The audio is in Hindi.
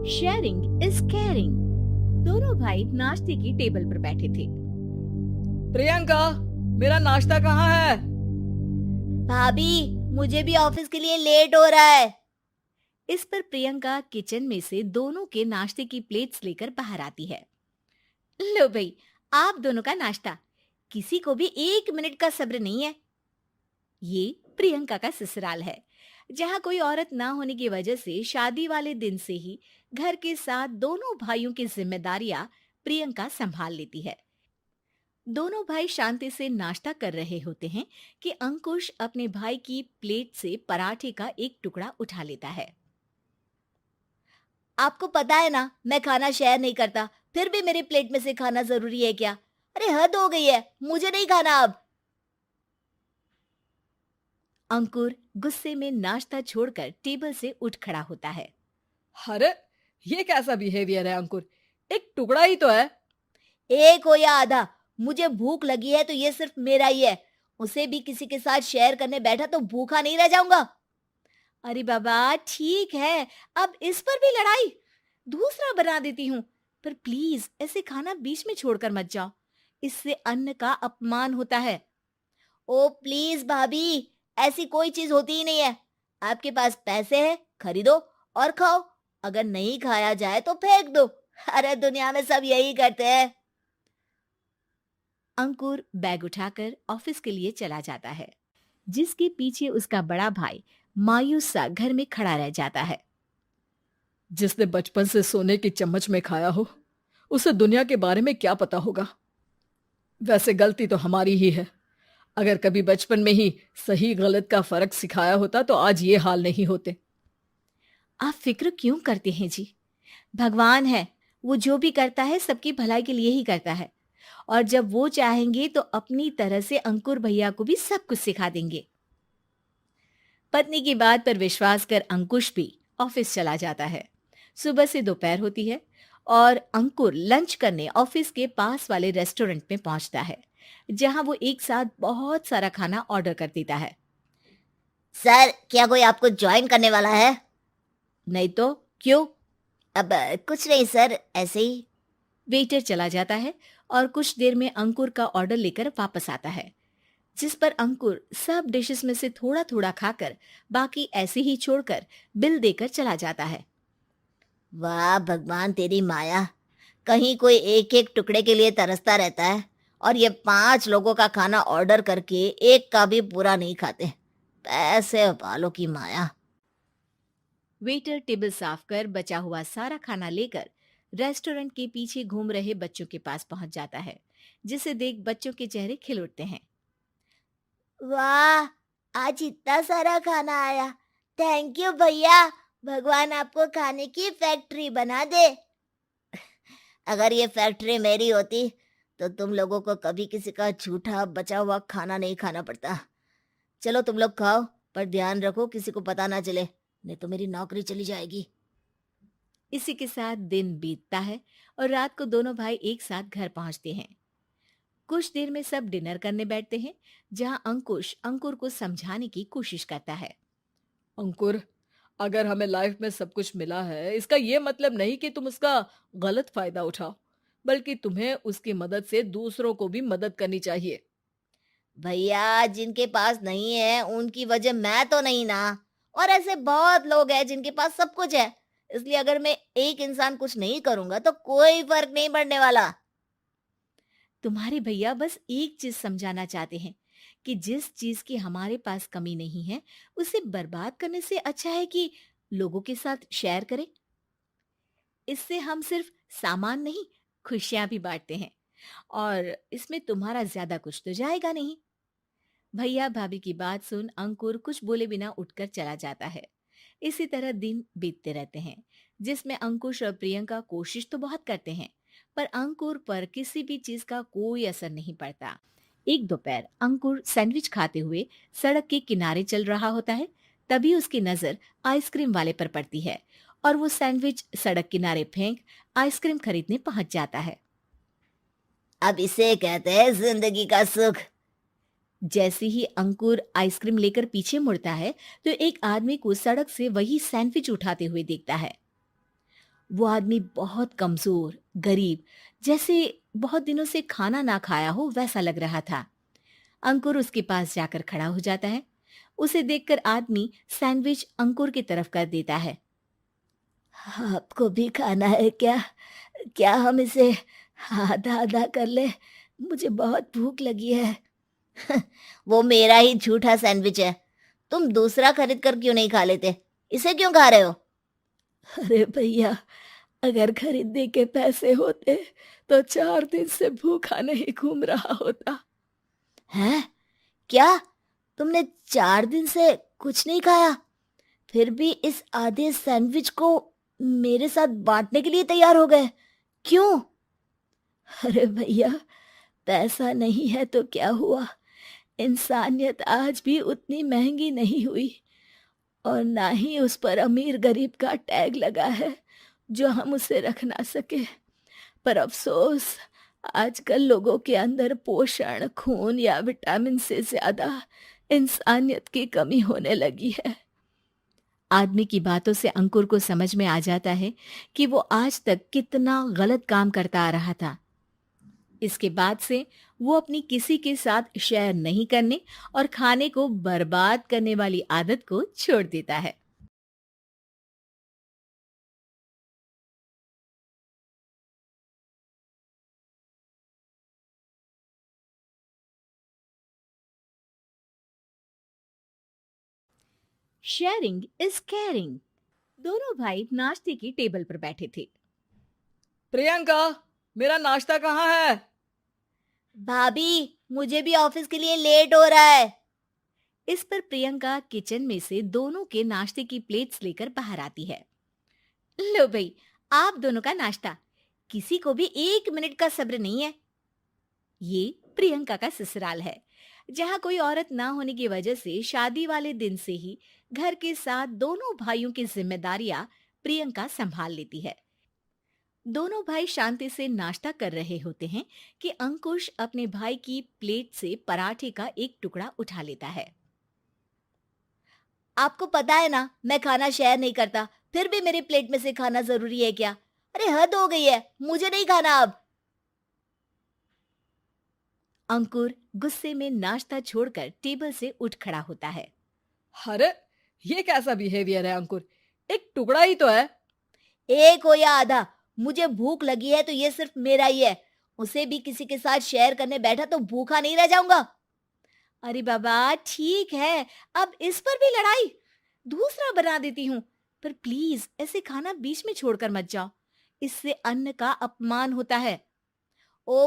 Sharing is caring. दोनों भाई नाश्ते की टेबल पर बैठे थे। प्रियंका, मेरा नाश्ता कहाँ है? भाभी, मुझे भी ऑफिस के लिए लेट हो रहा है। इस पर प्रियंका किचन में से दोनों के नाश्ते की प्लेट्स लेकर बाहर आती है। लो भाई, आप दोनों का नाश्ता। किसी को भी 1 मिनट का सब्र नहीं है। ये प्रियंका का ससुराल है, जहाँ कोई औरत ना होने की वजह से शादी वाले दिन से ही घर के साथ दोनों भाइयों की जिम्मेदारियां प्रियंका संभाल लेती है। दोनों भाई शांति से नाश्ता कर रहे होते हैं कि अंकुश अपने भाई की प्लेट से पराठे का एक टुकड़ा उठा लेता है। आपको पता है ना, मैं खाना शेयर नहीं करता, फिर भी मेरी प्लेट में से खाना जरूरी है क्या? अरे हद हो गई है, मुझे नहीं खाना अब। अंकुर गुस्से में नाश्ता छोड़कर टेबल से उठ खड़ा होता है। अरे, ये कैसा बिहेवियर है अंकुर? एक टुकड़ा ही तो है। एक हो या आधा, मुझे भूख लगी है तो ये सिर्फ मेरा ही है। उसे भी किसी के साथ शेयर करने बैठा तो भूखा नहीं रह जाऊंगा। अरे बाबा ठीक है, अब इस पर भी लड़ाई। दूसरा बना देती हूँ, पर प्लीज ऐसे खाना बीच में छोड़कर मत जाओ। इससे अन्न का अपमान होता है। ओ प्लीज भाभी, ऐसी कोई चीज होती ही नहीं है। आपके पास पैसे हैं, खरीदो और खाओ। अगर नहीं खाया जाए तो फेंक दो। अरे दुनिया में सब यही करते हैं। अंकुर बैग उठाकर ऑफिस के लिए चला जाता है, जिसके पीछे उसका बड़ा भाई मायूस सा घर में खड़ा रह जाता है। जिसने बचपन से सोने की चम्मच में खाया हो, उसे दुनिया के बारे में क्या पता होगा। वैसे गलती तो हमारी ही है। अगर कभी बचपन में ही सही गलत का फर्क सिखाया होता तो आज ये हाल नहीं होते। आप फिक्र क्यों करते हैं जी? भगवान है, वो जो भी करता है सबकी भलाई के लिए ही करता है। और जब वो चाहेंगे तो अपनी तरह से अंकुर भैया को भी सब कुछ सिखा देंगे। पत्नी की बात पर विश्वास कर अंकुश भी ऑफिस चला जाता है। सुबह से दोपहर होती है और अंकुर लंच करने ऑफिस के पास वाले रेस्टोरेंट में पहुंचता है, जहां वो एक साथ बहुत सारा खाना ऑर्डर कर देता है। सर, क्या कोई आपको ज्वाइन करने वाला है? नहीं तो क्यों? अब कुछ नहीं सर, ऐसे ही। वेटर चला जाता है और कुछ देर में अंकुर का ऑर्डर लेकर वापस आता है, जिस पर अंकुर सब डिशेस में से थोड़ा थोड़ा खाकर बाकी ऐसे ही छोड़कर बिल देकर चला जाता है। वाह भगवान, तेरी माया। कहीं कोई एक एक टुकड़े के लिए तरसता रहता है और ये 5 लोगों का खाना ऑर्डर करके एक का भी पूरा नहीं खाते। पैसे वालों की माया। वेटर टेबल साफ कर बचा हुआ सारा खाना लेकर रेस्टोरेंट के पीछे घूम रहे बच्चों के पास पहुंच जाता है, जिसे देख बच्चों के चेहरे खिल उठते हैं। वाह, आज इतना सारा खाना आया। थैंक यू भैया। भगवान आपको खाने की फैक्ट्री बना दे। अगर ये फैक्ट्री मेरी होती तो तुम लोगों को कभी किसी का झूठा बचा हुआ खाना नहीं खाना पड़ता। चलो तुम लोग खाओ, पर ध्यान रखो किसी को पता ना चले, नहीं तो मेरी नौकरी चली जाएगी। इसी के साथ दिन बीतता है और रात को दोनों भाई एक साथ घर पहुंचते हैं। कुछ देर में सब डिनर करने बैठते हैं, जहां अंकुश अंकुर को समझाने की कोशिश करता है। अंकुर, अगर हमें लाइफ में सब कुछ मिला है, इसका ये मतलब नहीं कि तुम उसका गलत फायदा उठाओ, बल्कि तुम्हें उसकी मदद से दूसरों को भी मदद करनी चाहिए। भैया, जिनके पास नहीं है उनकी वजह मैं तो नहीं ना। और ऐसे बहुत लोग हैं जिनके पास सब कुछ है। इसलिए अगर मैं एक इंसान कुछ नहीं करूंगा तो कोई फर्क नहीं पड़ने वाला। तुम्हारे भैया बस एक चीज समझाना चाहते हैं कि जिस चीज की हमारे पास कमी नहीं है, उसे बर्बाद करने से अच्छा है कि लोगों के साथ शेयर करें। इससे हम सिर्फ सामान नहीं, खुशियां भी बांटते हैं, और इसमें तुम्हारा ज्यादा कुछ तो जाएगा नहीं। भैया भाभी की बात सुन अंकुर कुछ बोले बिना उठकर चला जाता है। इसी तरह दिन बीतते रहते हैं, जिसमें अंकुश और प्रियंका कोशिश तो बहुत करते हैं, पर अंकुर पर किसी भी चीज का कोई असर नहीं पड़ता। एक दोपहर अंकुर सैंडविच खाते हुए सड़क के किनारे चल रहा होता है। तभी उसकी नजर आइसक्रीम वाले पर पड़ती है और वो सैंडविच सड़क किनारे फेंक आइसक्रीम खरीदने पहुंच जाता है। अब इसे कहते हैं जिंदगी का सुख। जैसे ही अंकुर आइसक्रीम लेकर पीछे मुड़ता है तो एक आदमी को सड़क से वही सैंडविच उठाते हुए देखता है। वो आदमी बहुत कमजोर, गरीब, जैसे बहुत दिनों से खाना ना खाया हो वैसा लग रहा था। अंकुर उसके पास जाकर खड़ा हो जाता है। उसे देखकर आदमी सैंडविच अंकुर की तरफ कर देता है। आपको भी खाना है क्या? क्या हम इसे आधा-आधा कर लें? मुझे बहुत भूख लगी है। वो मेरा ही झूठा सैंडविच है। तुम दूसरा खरीद कर क्यों नहीं खा लेते? इसे क्यों खा रहे हो? अरे भैया, अगर खरीदने के पैसे होते तो 4 दिन से भूखा नहीं घूम रहा होता। हैं? क्या? तुमने 4 दिन से कुछ नहीं खाया? फिर भी इस आधे सैंडविच को मेरे साथ बाँटने के लिए तैयार हो गए। क्यों? अरे भैया, पैसा नहीं है तो क्या हुआ? इंसानियत आज भी उतनी महंगी नहीं हुई और ना ही उस पर अमीर गरीब का टैग लगा है जो हम उसे रख ना सके। पर अफसोस, आजकल लोगों के अंदर पोषण, खून या विटामिन से ज्यादा इंसानियत की कमी होने लगी है। आदमी की बातों से अंकुर को समझ में आ जाता है कि वो आज तक कितना गलत काम करता आ रहा था। इसके बाद से वो अपनी किसी के साथ शेयर नहीं करने और खाने को बर्बाद करने वाली आदत को छोड़ देता है। Sharing is caring. दोनों भाई नाश्ते की टेबल पर बैठे थे। प्रियंका, मेरा नाश्ता कहाँ है? भाभी, मुझे भी ऑफिस के लिए लेट हो रहा है। इस पर प्रियंका किचन में से दोनों के नाश्ते की प्लेट्स लेकर बाहर आती है। लो भाई, आप दोनों का नाश्ता। किसी को भी 1 मिनट का सब्र नहीं है। ये प्रियंका का ससुराल है, जहाँ कोई औरत ना होने की वजह से शादी वाले दिन से ही घर के साथ दोनों भाइयों की जिम्मेदारियां प्रियंका संभाल लेती है। दोनों भाई शांति से नाश्ता कर रहे होते हैं कि अंकुश अपने भाई की प्लेट से पराठे का एक टुकड़ा उठा लेता है। आपको पता है ना, मैं खाना शेयर नहीं करता, फिर भी मेरी प्लेट में से खाना ज़रूरी है क्या? अरे हद हो गई है, मुझे नहीं खाना अब। अंकुर गुस्से में नाश्ता छोड़कर टेबल से उठ खड़ा होता है। अरे, ये कैसा बिहेवियर है अंकुर? एक टुकड़ा ही तो है। एक हो या आधा, मुझे भूख लगी है तो ये सिर्फ मेरा ही है। उसे भी किसी के साथ शेयर करने बैठा तो भूखा नहीं रह जाऊंगा। अरे बाबा ठीक है, अब इस पर भी लड़ाई। दूसरा बना देती हूँ, पर प्लीज ऐसे खाना बीच में छोड़कर मत जाओ। इससे अन्न का अपमान होता है। ओ